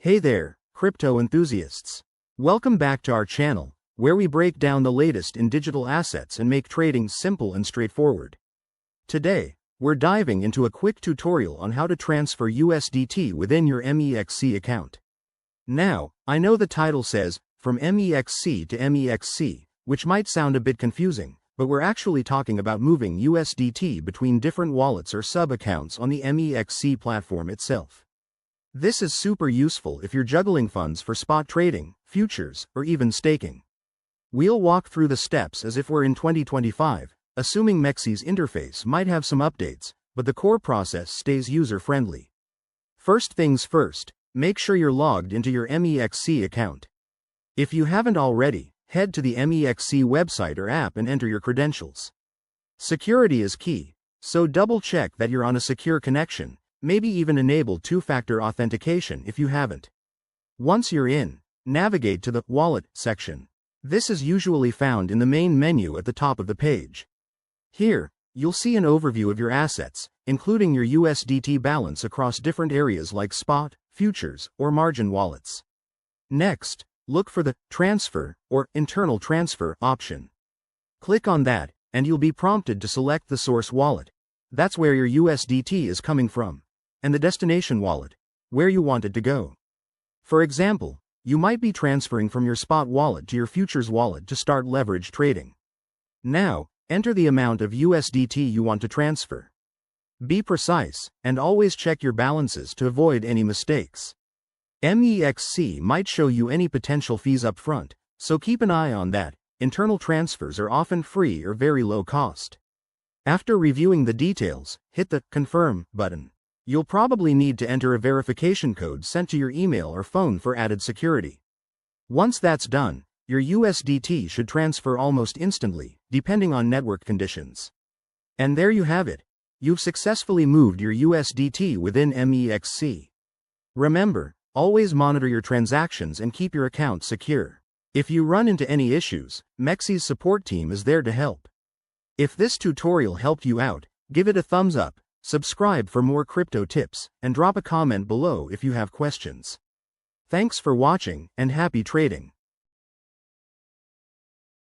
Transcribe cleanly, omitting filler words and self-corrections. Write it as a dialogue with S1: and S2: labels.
S1: Hey there, crypto enthusiasts. Welcome back to our channel, where we break down the latest in digital assets and make trading simple and straightforward. Today, we're diving into a quick tutorial on how to transfer USDT within your Mexc account. Now, I know the title says, from Mexc to Mexc, which might sound a bit confusing, but we're actually talking about moving USDT between different wallets or sub-accounts on the Mexc platform itself. This is super useful if you're juggling funds for spot trading, futures, or even staking. We'll walk through the steps as if we're in 2025, assuming Mexc's interface might have some updates, but the core process stays user-friendly. First things first, make sure you're logged into your Mexc account. If you haven't already, head to the Mexc website or app and enter your credentials. Security is key, so double-check that you're on a secure connection. Maybe even enable two-factor authentication if you haven't. Once you're in, navigate to the Wallet section. This is usually found in the main menu at the top of the page. Here, you'll see an overview of your assets, including your USDT balance across different areas like spot, futures, or margin wallets. Next, look for the Transfer or Internal Transfer option. Click on that, and you'll be prompted to select the source wallet. That's where your USDT is coming from. And the destination wallet, where you want it to go. For example, you might be transferring from your spot wallet to your futures wallet to start leverage trading. Now, enter the amount of USDT you want to transfer. Be precise, and always check your balances to avoid any mistakes. Mexc might show you any potential fees up front, so keep an eye on that. Internal transfers are often free or very low cost. After reviewing the details, hit the Confirm button. You'll probably need to enter a verification code sent to your email or phone for added security. Once that's done, your USDT should transfer almost instantly, depending on network conditions. And there you have it. You've successfully moved your USDT within Mexc. Remember, always monitor your transactions and keep your account secure. If you run into any issues, Mexc's support team is there to help. If this tutorial helped you out, give it a thumbs up. Subscribe for more crypto tips, and drop a comment below if you have questions. Thanks for watching, and happy trading.